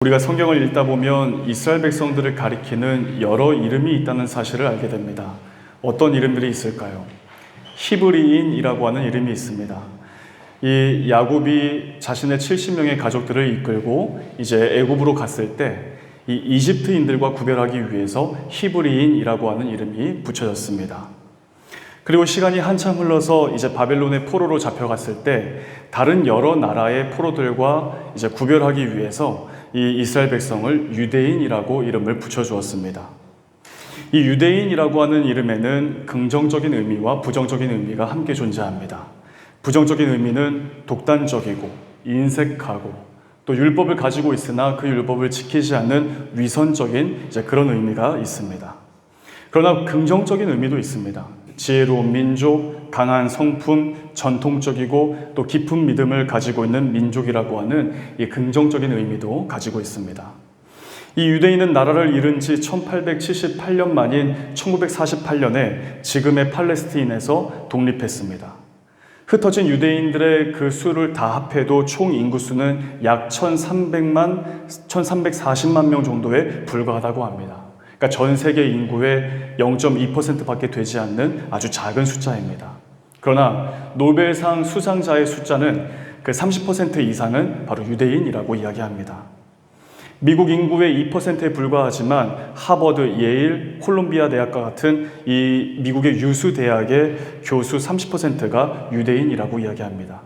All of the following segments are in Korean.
우리가 성경을 읽다 보면 이스라엘 백성들을 가리키는 여러 이름이 있다는 사실을 알게 됩니다. 어떤 이름들이 있을까요? 히브리인이라고 하는 이름이 있습니다. 이 야곱이 자신의 70명의 가족들을 이끌고 이제 애굽으로 갔을 때 이 이집트인들과 구별하기 위해서 히브리인이라고 하는 이름이 붙여졌습니다. 그리고 시간이 한참 흘러서 이제 바벨론의 포로로 잡혀갔을 때 다른 여러 나라의 포로들과 이제 구별하기 위해서 이 이스라엘 백성을 유대인이라고 이름을 붙여주었습니다. 이 유대인이라고 하는 이름에는 긍정적인 의미와 부정적인 의미가 함께 존재합니다. 부정적인 의미는 독단적이고 인색하고 또 율법을 가지고 있으나 그 율법을 지키지 않는 위선적인 이제 그런 의미가 있습니다. 그러나 긍정적인 의미도 있습니다. 지혜로운 민족, 강한 성품, 전통적이고 또 깊은 믿음을 가지고 있는 민족이라고 하는 이 긍정적인 의미도 가지고 있습니다. 이 유대인은 나라를 이룬 지 1878년 만인 1948년에 지금의 팔레스타인에서 독립했습니다. 흩어진 유대인들의 그 수를 다 합해도 총 인구수는 약 1340만 명 정도에 불과하다고 합니다. 그러니까 전 세계 인구의 0.2%밖에 되지 않는 아주 작은 숫자입니다. 그러나 노벨상 수상자의 숫자는 그 30% 이상은 바로 유대인이라고 이야기합니다. 미국 인구의 2%에 불과하지만 하버드, 예일, 콜롬비아 대학과 같은 이 미국의 유수 대학의 교수 30%가 유대인이라고 이야기합니다.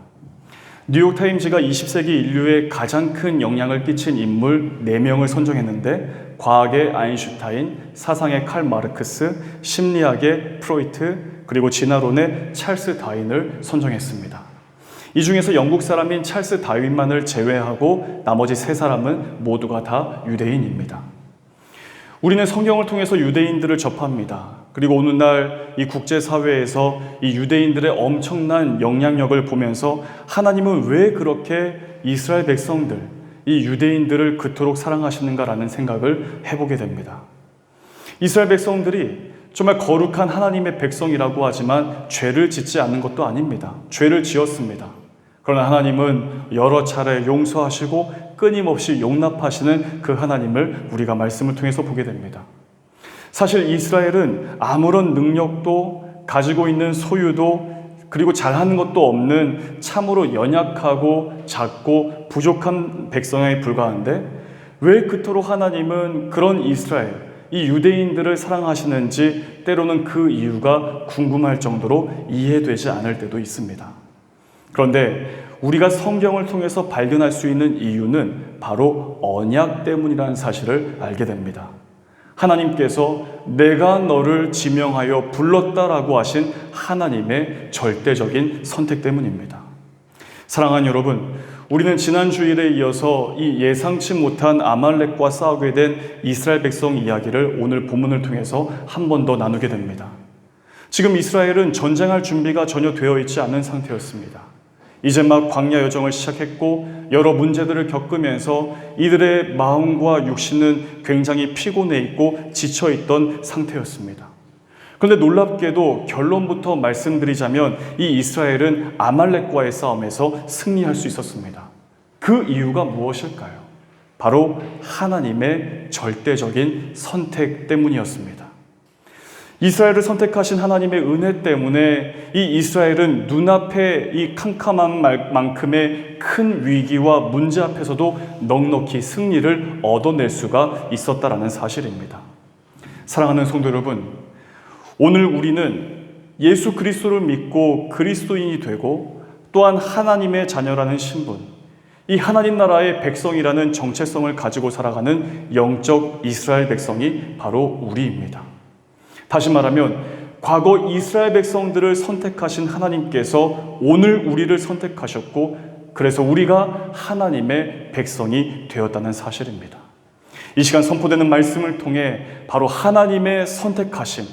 뉴욕타임즈가 20세기 인류에 가장 큰 영향을 끼친 인물 4명을 선정했는데 과학의 아인슈타인, 사상의 칼 마르크스, 심리학의 프로이트, 그리고 진화론의 찰스 다윈을 선정했습니다. 이 중에서 영국 사람인 찰스 다윈만을 제외하고 나머지 3사람은 모두가 다 유대인입니다. 우리는 성경을 통해서 유대인들을 접합니다. 그리고 오늘날 이 국제사회에서 이 유대인들의 엄청난 영향력을 보면서 하나님은 왜 그렇게 이스라엘 백성들, 이 유대인들을 그토록 사랑하시는가라는 생각을 해보게 됩니다. 이스라엘 백성들이 정말 거룩한 하나님의 백성이라고 하지만 죄를 짓지 않는 것도 아닙니다. 죄를 지었습니다. 그러나 하나님은 여러 차례 용서하시고 끊임없이 용납하시는 그 하나님을 우리가 말씀을 통해서 보게 됩니다. 사실 이스라엘은 아무런 능력도 가지고 있는 소유도 그리고 잘하는 것도 없는 참으로 연약하고 작고 부족한 백성에 불과한데 왜 그토록 하나님은 그런 이스라엘, 이 유대인들을 사랑하시는지 때로는 그 이유가 궁금할 정도로 이해되지 않을 때도 있습니다. 그런데 우리가 성경을 통해서 발견할 수 있는 이유는 바로 언약 때문이라는 사실을 알게 됩니다. 하나님께서 내가 너를 지명하여 불렀다라고 하신 하나님의 절대적인 선택 때문입니다. 사랑하는 여러분, 우리는 지난 주일에 이어서 이 예상치 못한 아말렉과 싸우게 된 이스라엘 백성 이야기를 오늘 본문을 통해서 한 번 더 나누게 됩니다. 지금 이스라엘은 전쟁할 준비가 전혀 되어 있지 않은 상태였습니다. 이제 막 광야 여정을 시작했고 여러 문제들을 겪으면서 이들의 마음과 육신은 굉장히 피곤해 있고 지쳐 있던 상태였습니다. 그런데 놀랍게도 결론부터 말씀드리자면 이 이스라엘은 아말렉과의 싸움에서 승리할 수 있었습니다. 그 이유가 무엇일까요? 바로 하나님의 절대적인 선택 때문이었습니다. 이스라엘을 선택하신 하나님의 은혜 때문에 이 이스라엘은 눈앞에 이 캄캄한 만큼의 큰 위기와 문제 앞에서도 넉넉히 승리를 얻어낼 수가 있었다라는 사실입니다. 사랑하는 성도 여러분, 오늘 우리는 예수 그리스도를 믿고 그리스도인이 되고 또한 하나님의 자녀라는 신분, 이 하나님 나라의 백성이라는 정체성을 가지고 살아가는 영적 이스라엘 백성이 바로 우리입니다. 다시 말하면 과거 이스라엘 백성들을 선택하신 하나님께서 오늘 우리를 선택하셨고 그래서 우리가 하나님의 백성이 되었다는 사실입니다. 이 시간 선포되는 말씀을 통해 바로 하나님의 선택하심,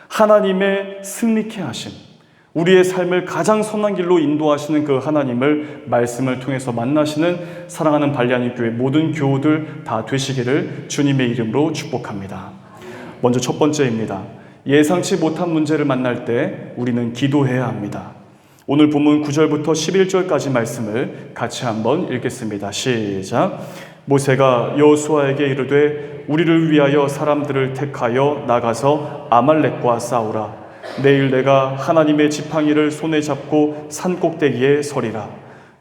하나님의 승리케 하심, 우리의 삶을 가장 선한 길로 인도하시는 그 하나님을 말씀을 통해서 만나시는 사랑하는 발리아니 교회 모든 교우들 다 되시기를 주님의 이름으로 축복합니다. 먼저 첫 번째입니다. 예상치 못한 문제를 만날 때 우리는 기도해야 합니다. 오늘 본문 9절부터 11절까지 말씀을 같이 한번 읽겠습니다. 시작. 모세가 여호수아에게 이르되 우리를 위하여 사람들을 택하여 나가서 아말렉과 싸우라. 내일 내가 하나님의 지팡이를 손에 잡고 산 꼭대기에 서리라.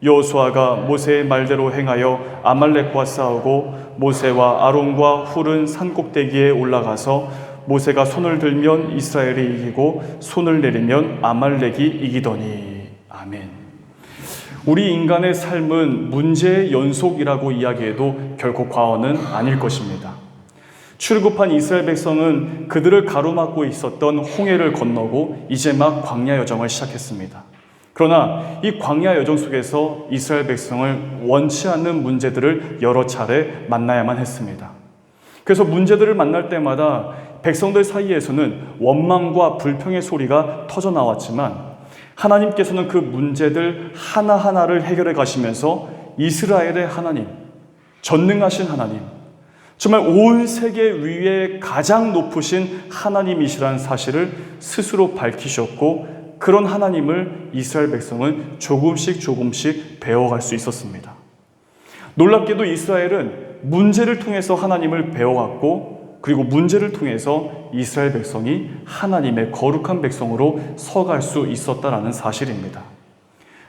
여호수아가 모세의 말대로 행하여 아말렉과 싸우고 모세와 아론과 훌은 산 꼭대기에 올라가서 모세가 손을 들면 이스라엘이 이기고 손을 내리면 아말렉이 이기더니. 아멘. 우리 인간의 삶은 문제의 연속이라고 이야기해도 결코 과언은 아닐 것입니다. 출애굽한 이스라엘 백성은 그들을 가로막고 있었던 홍해를 건너고 이제 막 광야 여정을 시작했습니다. 그러나 이 광야 여정 속에서 이스라엘 백성을 원치 않는 문제들을 여러 차례 만나야만 했습니다. 그래서 문제들을 만날 때마다 백성들 사이에서는 원망과 불평의 소리가 터져 나왔지만 하나님께서는 그 문제들 하나하나를 해결해 가시면서 이스라엘의 하나님, 전능하신 하나님, 정말 온 세계 위에 가장 높으신 하나님이시라는 사실을 스스로 밝히셨고 그런 하나님을 이스라엘 백성은 조금씩 배워갈 수 있었습니다. 놀랍게도 이스라엘은 문제를 통해서 하나님을 배워갔고 그리고 문제를 통해서 이스라엘 백성이 하나님의 거룩한 백성으로 서갈 수 있었다라는 사실입니다.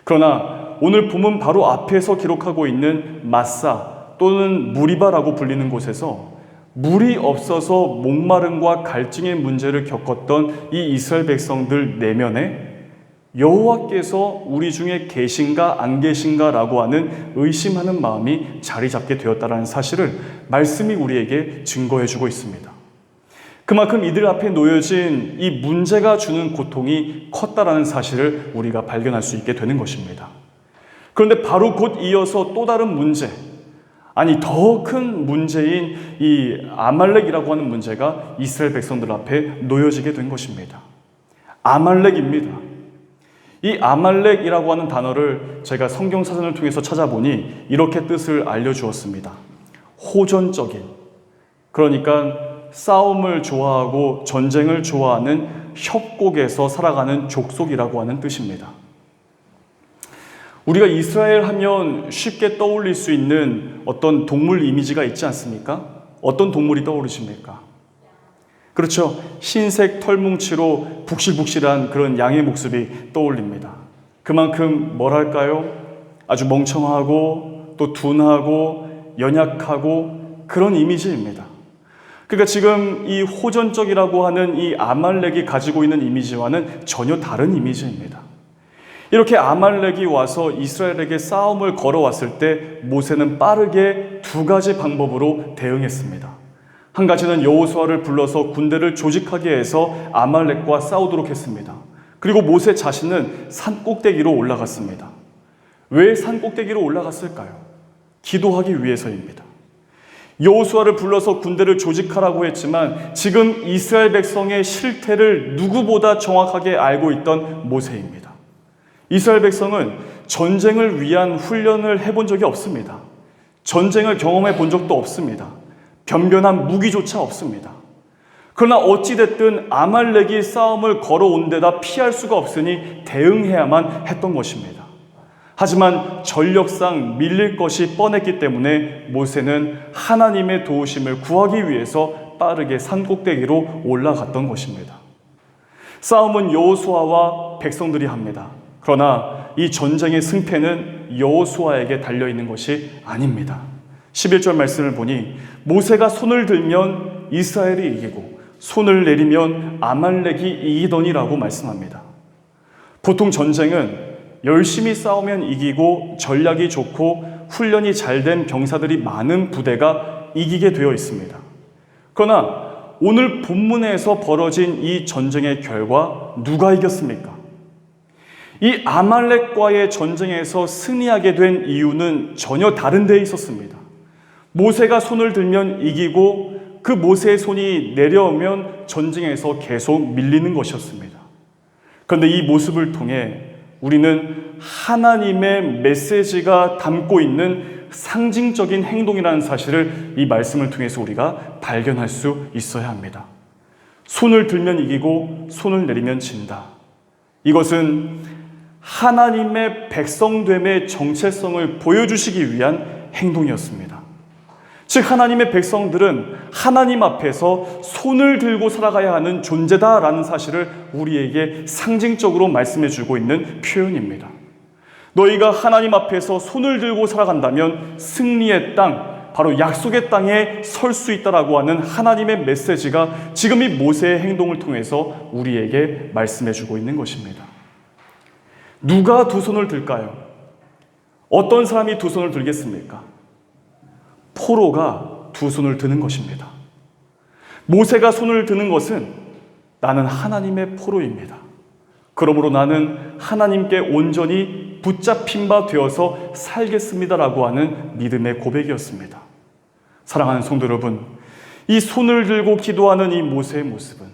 그러나 오늘 본문 바로 앞에서 기록하고 있는 마사 또는 무리바라고 불리는 곳에서 물이 없어서 목마름과 갈증의 문제를 겪었던 이 이스라엘 백성들 내면에 여호와께서 우리 중에 계신가 안 계신가라고 하는 의심하는 마음이 자리 잡게 되었다는 사실을 말씀이 우리에게 증거해 주고 있습니다. 그만큼 이들 앞에 놓여진 이 문제가 주는 고통이 컸다라는 사실을 우리가 발견할 수 있게 되는 것입니다. 그런데 바로 곧 이어서 또 다른 문제, 아니 더 큰 문제인 이 아말렉이라고 하는 문제가 이스라엘 백성들 앞에 놓여지게 된 것입니다. 아말렉입니다. 이 아말렉이라고 하는 단어를 제가 성경 사전을 통해서 찾아보니 이렇게 뜻을 알려주었습니다. 호전적인, 그러니까 싸움을 좋아하고 전쟁을 좋아하는 협곡에서 살아가는 족속이라고 하는 뜻입니다. 우리가 이스라엘 하면 쉽게 떠올릴 수 있는 어떤 동물 이미지가 있지 않습니까? 어떤 동물이 떠오르십니까? 그렇죠. 흰색 털뭉치로 북실북실한 그런 양의 모습이 떠올립니다. 그만큼 뭐랄까요? 아주 멍청하고 또 둔하고 연약하고 그런 이미지입니다. 그러니까 지금 이 호전적이라고 하는 이 아말렉이 가지고 있는 이미지와는 전혀 다른 이미지입니다. 이렇게 아말렉이 와서 이스라엘에게 싸움을 걸어왔을 때 모세는 빠르게 두 가지 방법으로 대응했습니다. 한 가지는 여호수아를 불러서 군대를 조직하게 해서 아말렉과 싸우도록 했습니다. 그리고 모세 자신은 산 꼭대기로 올라갔습니다. 왜 산 꼭대기로 올라갔을까요? 기도하기 위해서입니다. 여호수아를 불러서 군대를 조직하라고 했지만 지금 이스라엘 백성의 실태를 누구보다 정확하게 알고 있던 모세입니다. 이스라엘 백성은 전쟁을 위한 훈련을 해본 적이 없습니다. 전쟁을 경험해 본 적도 없습니다. 변변한 무기조차 없습니다. 그러나 어찌됐든 아말렉이 싸움을 걸어온 데다 피할 수가 없으니 대응해야만 했던 것입니다. 하지만 전력상 밀릴 것이 뻔했기 때문에 모세는 하나님의 도우심을 구하기 위해서 빠르게 산 꼭대기로 올라갔던 것입니다. 싸움은 여호수아와 백성들이 합니다. 그러나 이 전쟁의 승패는 여호수아에게 달려있는 것이 아닙니다. 11절 말씀을 보니 모세가 손을 들면 이스라엘이 이기고 손을 내리면 아말렉이 이기더니라고 말씀합니다. 보통 전쟁은 열심히 싸우면 이기고 전략이 좋고 훈련이 잘된 병사들이 많은 부대가 이기게 되어 있습니다. 그러나 오늘 본문에서 벌어진 이 전쟁의 결과 누가 이겼습니까? 이 아말렉과의 전쟁에서 승리하게 된 이유는 전혀 다른 데에 있었습니다. 모세가 손을 들면 이기고 그 모세의 손이 내려오면 전쟁에서 계속 밀리는 것이었습니다. 그런데 이 모습을 통해 우리는 하나님의 메시지가 담고 있는 상징적인 행동이라는 사실을 이 말씀을 통해서 우리가 발견할 수 있어야 합니다. 손을 들면 이기고 손을 내리면 진다. 이것은 하나님의 백성됨의 정체성을 보여주시기 위한 행동이었습니다. 즉 하나님의 백성들은 하나님 앞에서 손을 들고 살아가야 하는 존재다라는 사실을 우리에게 상징적으로 말씀해 주고 있는 표현입니다. 너희가 하나님 앞에서 손을 들고 살아간다면 승리의 땅, 바로 약속의 땅에 설 수 있다라고 하는 하나님의 메시지가 지금 이 모세의 행동을 통해서 우리에게 말씀해 주고 있는 것입니다. 누가 두 손을 들까요? 어떤 사람이 두 손을 들겠습니까? 포로가 두 손을 드는 것입니다. 모세가 손을 드는 것은 나는 하나님의 포로입니다. 그러므로 나는 하나님께 온전히 붙잡힌 바 되어서 살겠습니다라고 하는 믿음의 고백이었습니다. 사랑하는 성도 여러분, 이 손을 들고 기도하는 이 모세의 모습은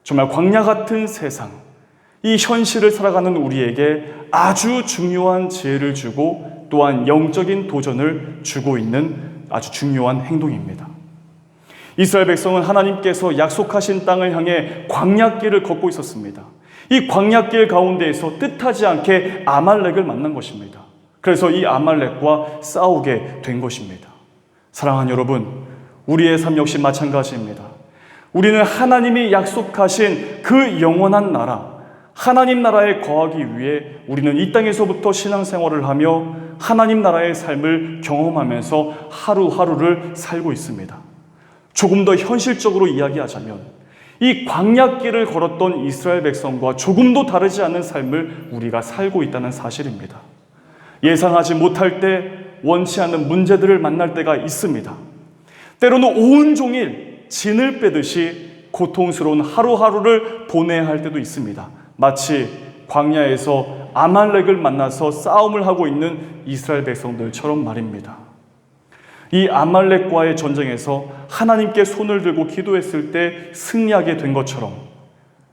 정말 광야 같은 세상, 이 현실을 살아가는 우리에게 아주 중요한 지혜를 주고 또한 영적인 도전을 주고 있는 아주 중요한 행동입니다. 이스라엘 백성은 하나님께서 약속하신 땅을 향해 광야길을 걷고 있었습니다. 이 광야길 가운데에서 뜻하지 않게 아말렉을 만난 것입니다. 그래서 이 아말렉과 싸우게 된 것입니다. 사랑하는 여러분, 우리의 삶 역시 마찬가지입니다. 우리는 하나님이 약속하신 그 영원한 나라, 하나님 나라에 거하기 위해 우리는 이 땅에서부터 신앙생활을 하며 하나님 나라의 삶을 경험하면서 하루하루를 살고 있습니다. 조금 더 현실적으로 이야기하자면 이 광야길을 걸었던 이스라엘 백성과 조금도 다르지 않은 삶을 우리가 살고 있다는 사실입니다. 예상하지 못할 때 원치 않는 문제들을 만날 때가 있습니다. 때로는 온종일 진을 빼듯이 고통스러운 하루하루를 보내야 할 때도 있습니다. 마치 광야에서 아말렉을 만나서 싸움을 하고 있는 이스라엘 백성들처럼 말입니다. 이 아말렉과의 전쟁에서 하나님께 손을 들고 기도했을 때 승리하게 된 것처럼,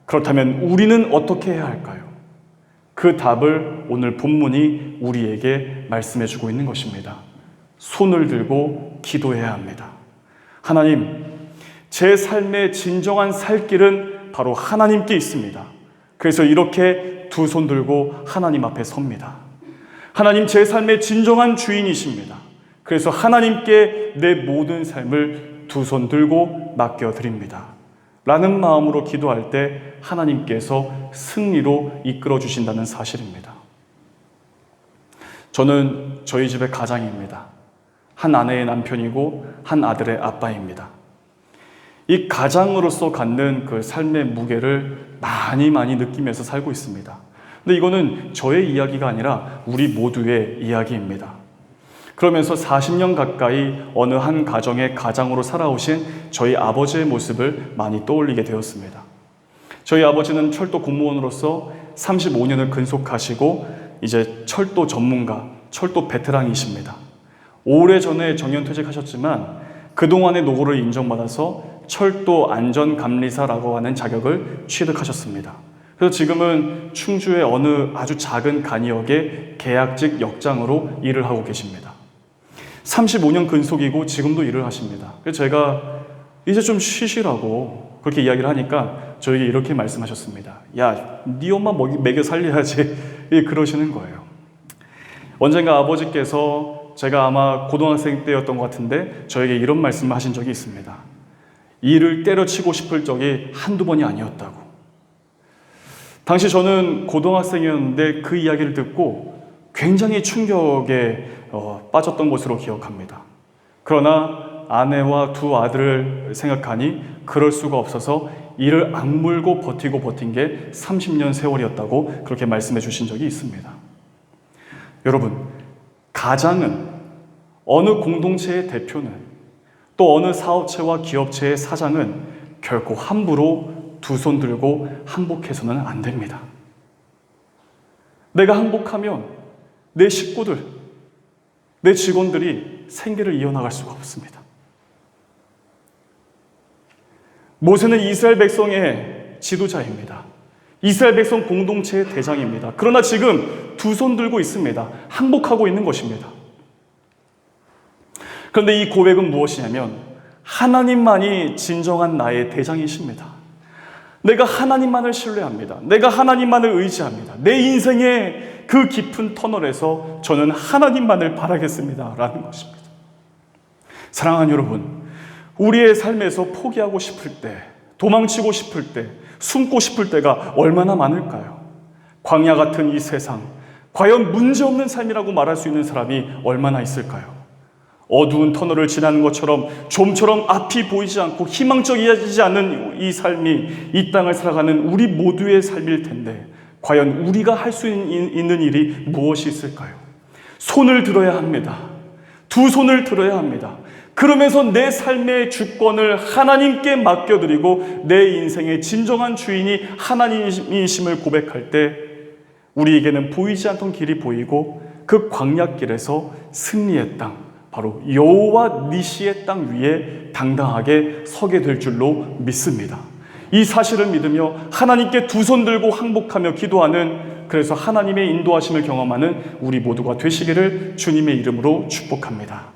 그렇다면 우리는 어떻게 해야 할까요? 그 답을 오늘 본문이 우리에게 말씀해 주고 있는 것입니다. 손을 들고 기도해야 합니다. 하나님, 제 삶의 진정한 살 길은 바로 하나님께 있습니다. 그래서 이렇게 두 손 들고 하나님 앞에 섭니다. 하나님, 제 삶의 진정한 주인이십니다. 그래서 하나님께 내 모든 삶을 두 손 들고 맡겨드립니다. 라는 마음으로 기도할 때 하나님께서 승리로 이끌어 주신다는 사실입니다. 저는 저희 집의 가장입니다. 한 아내의 남편이고 한 아들의 아빠입니다. 이 가장으로서 갖는 그 삶의 무게를 많이 느끼면서 살고 있습니다. 근데 이거는 저의 이야기가 아니라 우리 모두의 이야기입니다. 그러면서 40년 가까이 어느 한 가정의 가장으로 살아오신 저희 아버지의 모습을 많이 떠올리게 되었습니다. 저희 아버지는 철도 공무원으로서 35년을 근속하시고 이제 철도 전문가, 철도 베테랑이십니다. 오래전에 정년퇴직하셨지만 그동안의 노고를 인정받아서 철도 안전감리사라고 하는 자격을 취득하셨습니다. 그래서 지금은 충주의 어느 아주 작은 간이역의 계약직 역장으로 일을 하고 계십니다. 35년 근속이고 지금도 일을 하십니다. 그래서 제가 이제 좀 쉬시라고 그렇게 이야기를 하니까 저에게 이렇게 말씀하셨습니다. 야, 네 엄마 먹여 살려야지. 그러시는 거예요. 언젠가 아버지께서 제가 아마 고등학생 때였던 것 같은데 저에게 이런 말씀을 하신 적이 있습니다. 일을 때려치고 싶을 적이 한두 번이 아니었다고. 당시 저는 고등학생이었는데 그 이야기를 듣고 굉장히 충격에 빠졌던 것으로 기억합니다. 그러나 아내와 두 아들을 생각하니 그럴 수가 없어서 이를 악물고 버틴 게 30년 세월이었다고 그렇게 말씀해 주신 적이 있습니다. 여러분, 가장은 어느 공동체의 대표는 또 어느 사업체와 기업체의 사장은 결코 함부로 두 손 들고 항복해서는 안 됩니다. 내가 항복하면 내 식구들, 내 직원들이 생계를 이어나갈 수가 없습니다. 모세는 이스라엘 백성의 지도자입니다. 이스라엘 백성 공동체의 대장입니다. 그러나 지금 두 손 들고 있습니다. 항복하고 있는 것입니다. 그런데 이 고백은 무엇이냐면 하나님만이 진정한 나의 대장이십니다. 내가 하나님만을 신뢰합니다. 내가 하나님만을 의지합니다. 내 인생의 그 깊은 터널에서 저는 하나님만을 바라겠습니다. 라는 것입니다. 사랑하는 여러분, 우리의 삶에서 포기하고 싶을 때, 도망치고 싶을 때, 숨고 싶을 때가 얼마나 많을까요? 광야 같은 이 세상, 과연 문제없는 삶이라고 말할 수 있는 사람이 얼마나 있을까요? 어두운 터널을 지나는 것처럼 좀처럼 앞이 보이지 않고 희망적이지 않은 이 삶이 이 땅을 살아가는 우리 모두의 삶일 텐데, 과연 우리가 할 수 있는 일이 무엇이 있을까요? 손을 들어야 합니다. 두 손을 들어야 합니다. 그러면서 내 삶의 주권을 하나님께 맡겨드리고 내 인생의 진정한 주인이 하나님이심을 고백할 때 우리에게는 보이지 않던 길이 보이고 그 광야길에서 승리의 땅, 바로 여호와 니시의 땅 위에 당당하게 서게 될 줄로 믿습니다. 이 사실을 믿으며 하나님께 두 손 들고 항복하며 기도하는, 그래서 하나님의 인도하심을 경험하는 우리 모두가 되시기를 주님의 이름으로 축복합니다.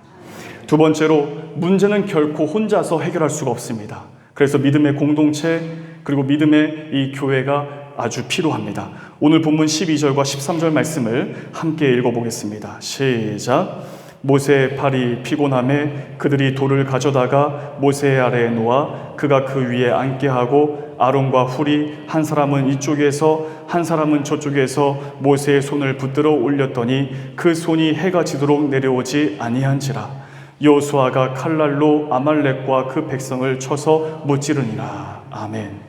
두 번째로, 문제는 결코 혼자서 해결할 수가 없습니다. 그래서 믿음의 공동체, 그리고 믿음의 이 교회가 아주 필요합니다. 오늘 본문 12절과 13절 말씀을 함께 읽어보겠습니다. 시작. 모세의 팔이 피곤함에 그들이 돌을 가져다가 모세의 아래에 놓아 그가 그 위에 앉게 하고 아론과 훌이 한 사람은 이쪽에서 한 사람은 저쪽에서 모세의 손을 붙들어 올렸더니 그 손이 해가 지도록 내려오지 아니한지라. 여호수아가 칼날로 아말렉과 그 백성을 쳐서 무찌르니라. 아멘.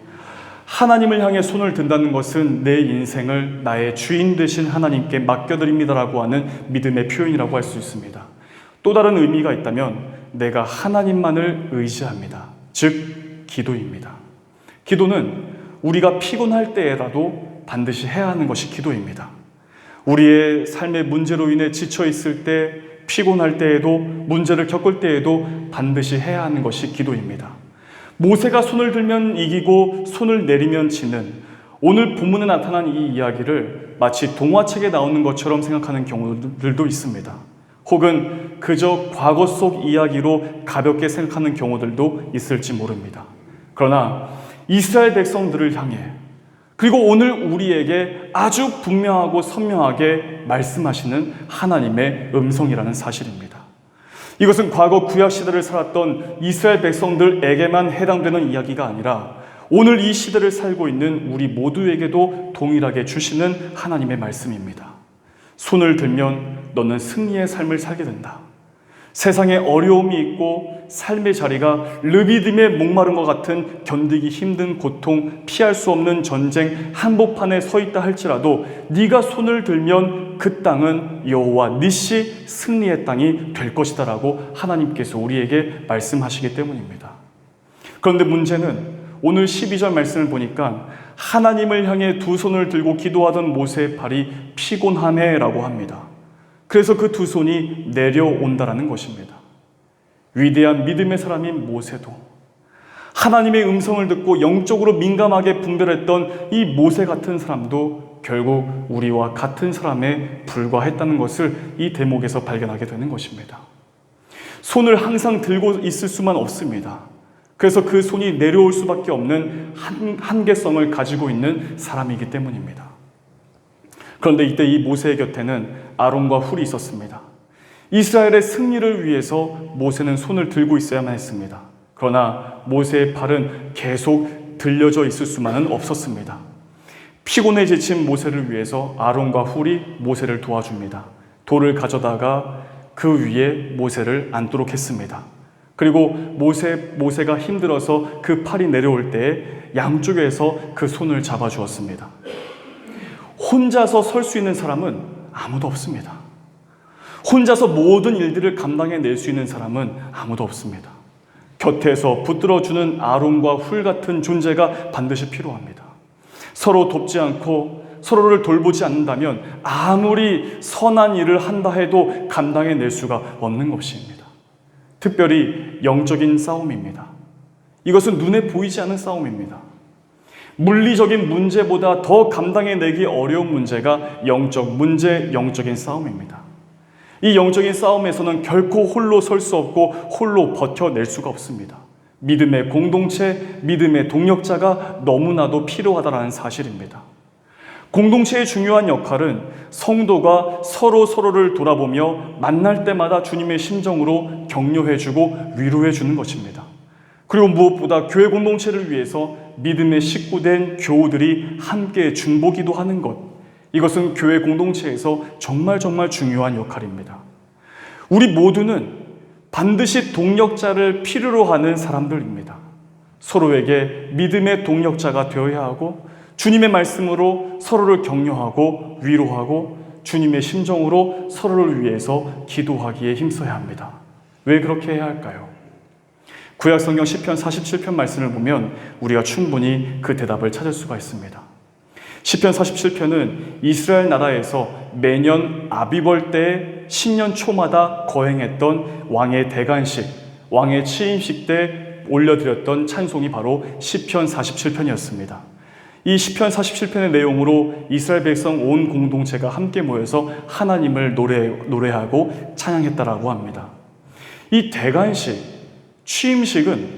하나님을 향해 손을 든다는 것은 내 인생을 나의 주인 되신 하나님께 맡겨드립니다라고 하는 믿음의 표현이라고 할 수 있습니다. 또 다른 의미가 있다면 내가 하나님만을 의지합니다. 즉 기도입니다. 기도는 우리가 피곤할 때라도 반드시 해야 하는 것이 기도입니다. 우리의 삶의 문제로 인해 지쳐 있을 때, 피곤할 때에도, 문제를 겪을 때에도 반드시 해야 하는 것이 기도입니다. 모세가 손을 들면 이기고 손을 내리면 지는, 오늘 본문에 나타난 이 이야기를 마치 동화책에 나오는 것처럼 생각하는 경우들도 있습니다. 혹은 그저 과거 속 이야기로 가볍게 생각하는 경우들도 있을지 모릅니다. 그러나 이스라엘 백성들을 향해, 그리고 오늘 우리에게 아주 분명하고 선명하게 말씀하시는 하나님의 음성이라는 사실입니다. 이것은 과거 구약시대를 살았던 이스라엘 백성들에게만 해당되는 이야기가 아니라 오늘 이 시대를 살고 있는 우리 모두에게도 동일하게 주시는 하나님의 말씀입니다. 손을 들면 너는 승리의 삶을 살게 된다. 세상에 어려움이 있고 삶의 자리가 르비딤에 목마른 것 같은 견디기 힘든 고통, 피할 수 없는 전쟁 한복판에 서 있다 할지라도 네가 손을 들면 그 땅은 여호와 니시 승리의 땅이 될 것이다 라고 하나님께서 우리에게 말씀하시기 때문입니다. 그런데 문제는 오늘 12절 말씀을 보니까 하나님을 향해 두 손을 들고 기도하던 모세의 팔이 피곤하네 라고 합니다. 그래서 그 두 손이 내려온다라는 것입니다. 위대한 믿음의 사람인 모세도, 하나님의 음성을 듣고 영적으로 민감하게 분별했던 이 모세 같은 사람도 결국 우리와 같은 사람에 불과했다는 것을 이 대목에서 발견하게 되는 것입니다. 손을 항상 들고 있을 수만 없습니다. 그래서 그 손이 내려올 수밖에 없는 한계성을 가지고 있는 사람이기 때문입니다. 그런데 이때 이 모세의 곁에는 아론과 훌이 있었습니다. 이스라엘의 승리를 위해서 모세는 손을 들고 있어야만 했습니다. 그러나 모세의 팔은 계속 들려져 있을 수만은 없었습니다. 피곤해 지친 모세를 위해서 아론과 훌이 모세를 도와줍니다. 돌을 가져다가 그 위에 모세를 앉도록 했습니다. 그리고 모세가 힘들어서 그 팔이 내려올 때에 양쪽에서 그 손을 잡아주었습니다. 혼자서 설 수 있는 사람은 아무도 없습니다. 혼자서 모든 일들을 감당해낼 수 있는 사람은 아무도 없습니다. 곁에서 붙들어주는 아론과 훌 같은 존재가 반드시 필요합니다. 서로 돕지 않고 서로를 돌보지 않는다면 아무리 선한 일을 한다 해도 감당해낼 수가 없는 것입니다. 특별히 영적인 싸움입니다. 이것은 눈에 보이지 않는 싸움입니다. 물리적인 문제보다 더 감당해내기 어려운 문제가 영적 문제, 영적인 싸움입니다. 이 영적인 싸움에서는 결코 홀로 설 수 없고 홀로 버텨낼 수가 없습니다. 믿음의 공동체, 믿음의 동력자가 너무나도 필요하다는 사실입니다. 공동체의 중요한 역할은 성도가 서로를 돌아보며 만날 때마다 주님의 심정으로 격려해주고 위로해주는 것입니다. 그리고 무엇보다 교회 공동체를 위해서 믿음의 식구된 교우들이 함께 중보기도 하는 것, 이것은 교회 공동체에서 정말 중요한 역할입니다. 우리 모두는 반드시 동력자를 필요로 하는 사람들입니다. 서로에게 믿음의 동력자가 되어야 하고, 주님의 말씀으로 서로를 격려하고 위로하고, 주님의 심정으로 서로를 위해서 기도하기에 힘써야 합니다. 왜 그렇게 해야 할까요? 구약성경 시편 47편 말씀을 보면 우리가 충분히 그 대답을 찾을 수가 있습니다. 시편 47편은 이스라엘 나라에서 매년 아비벌 때 신년 초마다 거행했던 왕의 대관식, 왕의 취임식 때 올려드렸던 찬송이 바로 시편 47편이었습니다. 이 시편 47편의 내용으로 이스라엘 백성 온 공동체가 함께 모여서 하나님을 노래하고 찬양했다라고 합니다. 이 대관식, 취임식은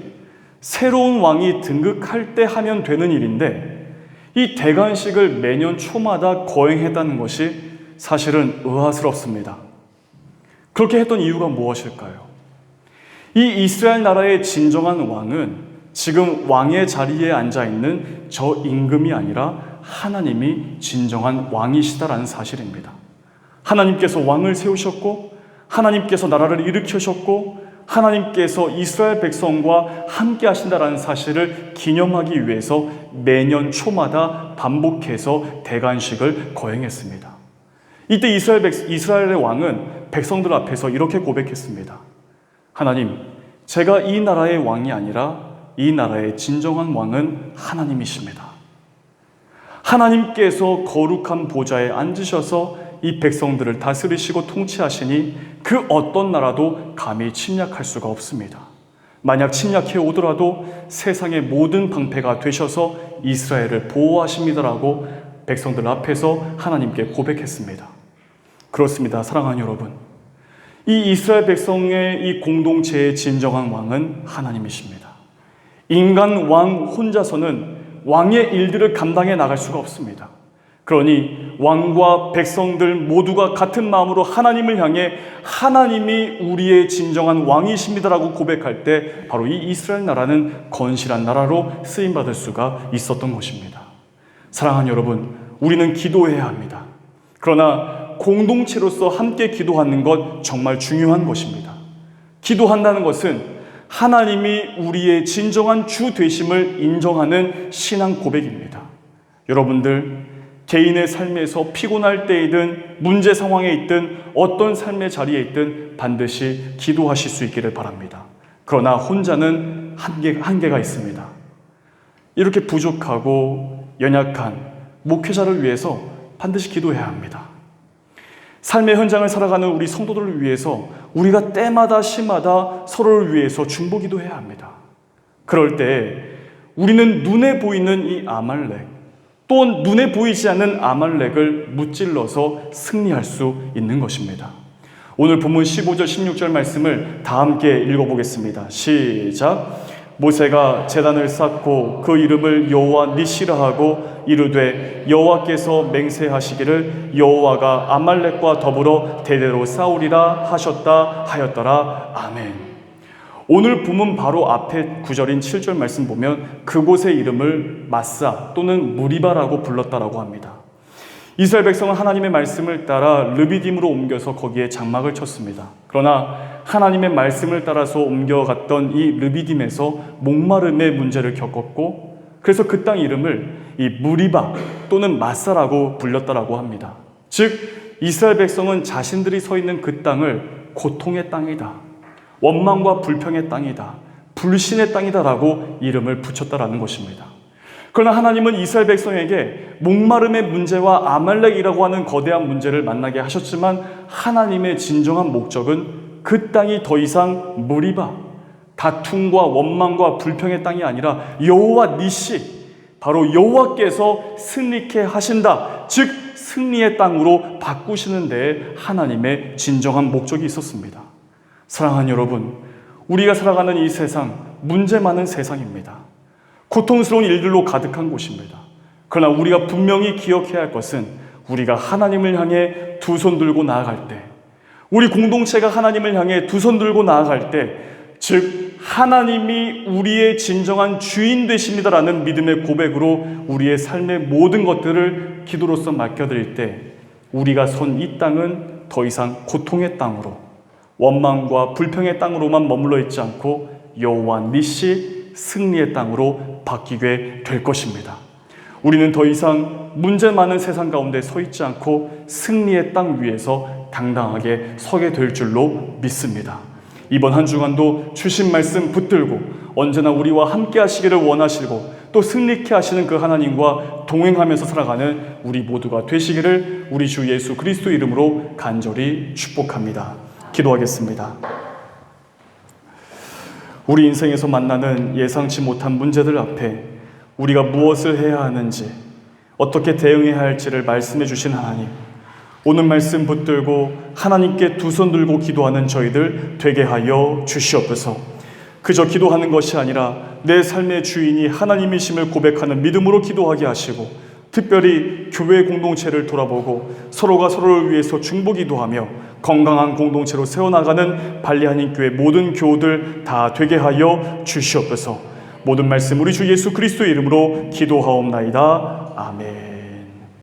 새로운 왕이 등극할 때 하면 되는 일인데, 이 대관식을 매년 초마다 거행했다는 것이 사실은 의아스럽습니다. 그렇게 했던 이유가 무엇일까요? 이 이스라엘 나라의 진정한 왕은 지금 왕의 자리에 앉아있는 저 임금이 아니라 하나님이 진정한 왕이시다라는 사실입니다. 하나님께서 왕을 세우셨고, 하나님께서 나라를 일으키셨고, 하나님께서 이스라엘 백성과 함께 하신다라는 사실을 기념하기 위해서 매년 초마다 반복해서 대관식을 거행했습니다. 이때 이스라엘의 왕은 백성들 앞에서 이렇게 고백했습니다. 하나님, 제가 이 나라의 왕이 아니라 이 나라의 진정한 왕은 하나님이십니다. 하나님께서 거룩한 보좌에 앉으셔서 이 백성들을 다스리시고 통치하시니 그 어떤 나라도 감히 침략할 수가 없습니다. 만약 침략해 오더라도 세상의 모든 방패가 되셔서 이스라엘을 보호하십니다라고 백성들 앞에서 하나님께 고백했습니다. 그렇습니다, 사랑하는 여러분. 이 이스라엘 백성의 이 공동체의 진정한 왕은 하나님이십니다. 인간 왕 혼자서는 왕의 일들을 감당해 나갈 수가 없습니다. 그러니 왕과 백성들 모두가 같은 마음으로 하나님을 향해 하나님이 우리의 진정한 왕이십니다라고 고백할 때 바로 이 이스라엘 나라는 건실한 나라로 쓰임받을 수가 있었던 것입니다. 사랑하는 여러분, 우리는 기도해야 합니다. 그러나 공동체로서 함께 기도하는 것 정말 중요한 것입니다. 기도한다는 것은 하나님이 우리의 진정한 주 되심을 인정하는 신앙 고백입니다. 여러분들, 개인의 삶에서 피곤할 때이든 문제 상황에 있든 어떤 삶의 자리에 있든 반드시 기도하실 수 있기를 바랍니다. 그러나 혼자는 한계가 있습니다. 이렇게 부족하고 연약한 목회자를 위해서 반드시 기도해야 합니다. 삶의 현장을 살아가는 우리 성도들을 위해서 우리가 때마다 시마다 서로를 위해서 중보기도해야 합니다. 그럴 때 우리는 눈에 보이는 이 아말렉, 또 눈에 보이지 않는 아말렉을 무찔러서 승리할 수 있는 것입니다. 오늘 본문 15절 16절 말씀을 다 함께 읽어보겠습니다. 시작. 모세가 제단을 쌓고 그 이름을 여호와 니시라 하고 이르되 여호와께서 맹세하시기를 여호와가 아말렉과 더불어 대대로 싸우리라 하셨다 하였더라. 아멘. 오늘 본문 바로 앞에 9절인 7절 말씀 보면 그곳의 이름을 마사 또는 무리바라고 불렀다라고 합니다. 이스라엘 백성은 하나님의 말씀을 따라 르비딤으로 옮겨서 거기에 장막을 쳤습니다. 그러나 하나님의 말씀을 따라서 옮겨갔던 이 르비딤에서 목마름의 문제를 겪었고, 그래서 그 땅 이름을 이 무리바 또는 마사라고 불렸다라고 합니다. 즉 이스라엘 백성은 자신들이 서 있는 그 땅을 고통의 땅이다, 원망과 불평의 땅이다, 불신의 땅이다라고 이름을 붙였다라는 것입니다. 그러나 하나님은 이스라엘 백성에게 목마름의 문제와 아말렉이라고 하는 거대한 문제를 만나게 하셨지만 하나님의 진정한 목적은 그 땅이 더 이상 무리바, 다툼과 원망과 불평의 땅이 아니라 여호와 니시, 바로 여호와께서 승리케 하신다, 즉 승리의 땅으로 바꾸시는 데에 하나님의 진정한 목적이 있었습니다. 사랑하는 여러분, 우리가 살아가는 이 세상 문제 많은 세상입니다. 고통스러운 일들로 가득한 곳입니다. 그러나 우리가 분명히 기억해야 할 것은 우리가 하나님을 향해 두 손 들고 나아갈 때, 우리 공동체가 하나님을 향해 두 손 들고 나아갈 때, 즉 하나님이 우리의 진정한 주인 되십니다라는 믿음의 고백으로 우리의 삶의 모든 것들을 기도로서 맡겨드릴 때, 우리가 선 이 땅은 더 이상 고통의 땅으로, 원망과 불평의 땅으로만 머물러 있지 않고 여호와 니시 승리의 땅으로 바뀌게 될 것입니다. 우리는 더 이상 문제 많은 세상 가운데 서 있지 않고 승리의 땅 위에서 당당하게 서게 될 줄로 믿습니다. 이번 한 주간도 주신 말씀 붙들고 언제나 우리와 함께 하시기를 원하시고 또 승리케 하시는 그 하나님과 동행하면서 살아가는 우리 모두가 되시기를 우리 주 예수 그리스도 이름으로 간절히 축복합니다. 기도하겠습니다. 우리 인생에서 만나는 예상치 못한 문제들 앞에 우리가 무엇을 해야 하는지, 어떻게 대응해야 할지를 말씀해 주신 하나님, 오늘 말씀 붙들고 하나님께 두 손 들고 기도하는 저희들 되게 하여 주시옵소서. 그저 기도하는 것이 아니라 내 삶의 주인이 하나님이심을 고백하는 믿음으로 기도하게 하시고, 특별히 교회 공동체를 돌아보고 서로가 서로를 위해서 중보기도하며 건강한 공동체로 세워나가는 발리하님 교회 모든 교우들 다 되게 하여 주시옵소서. 모든 말씀 우리 주 예수 그리스도의 이름으로 기도하옵나이다. 아멘.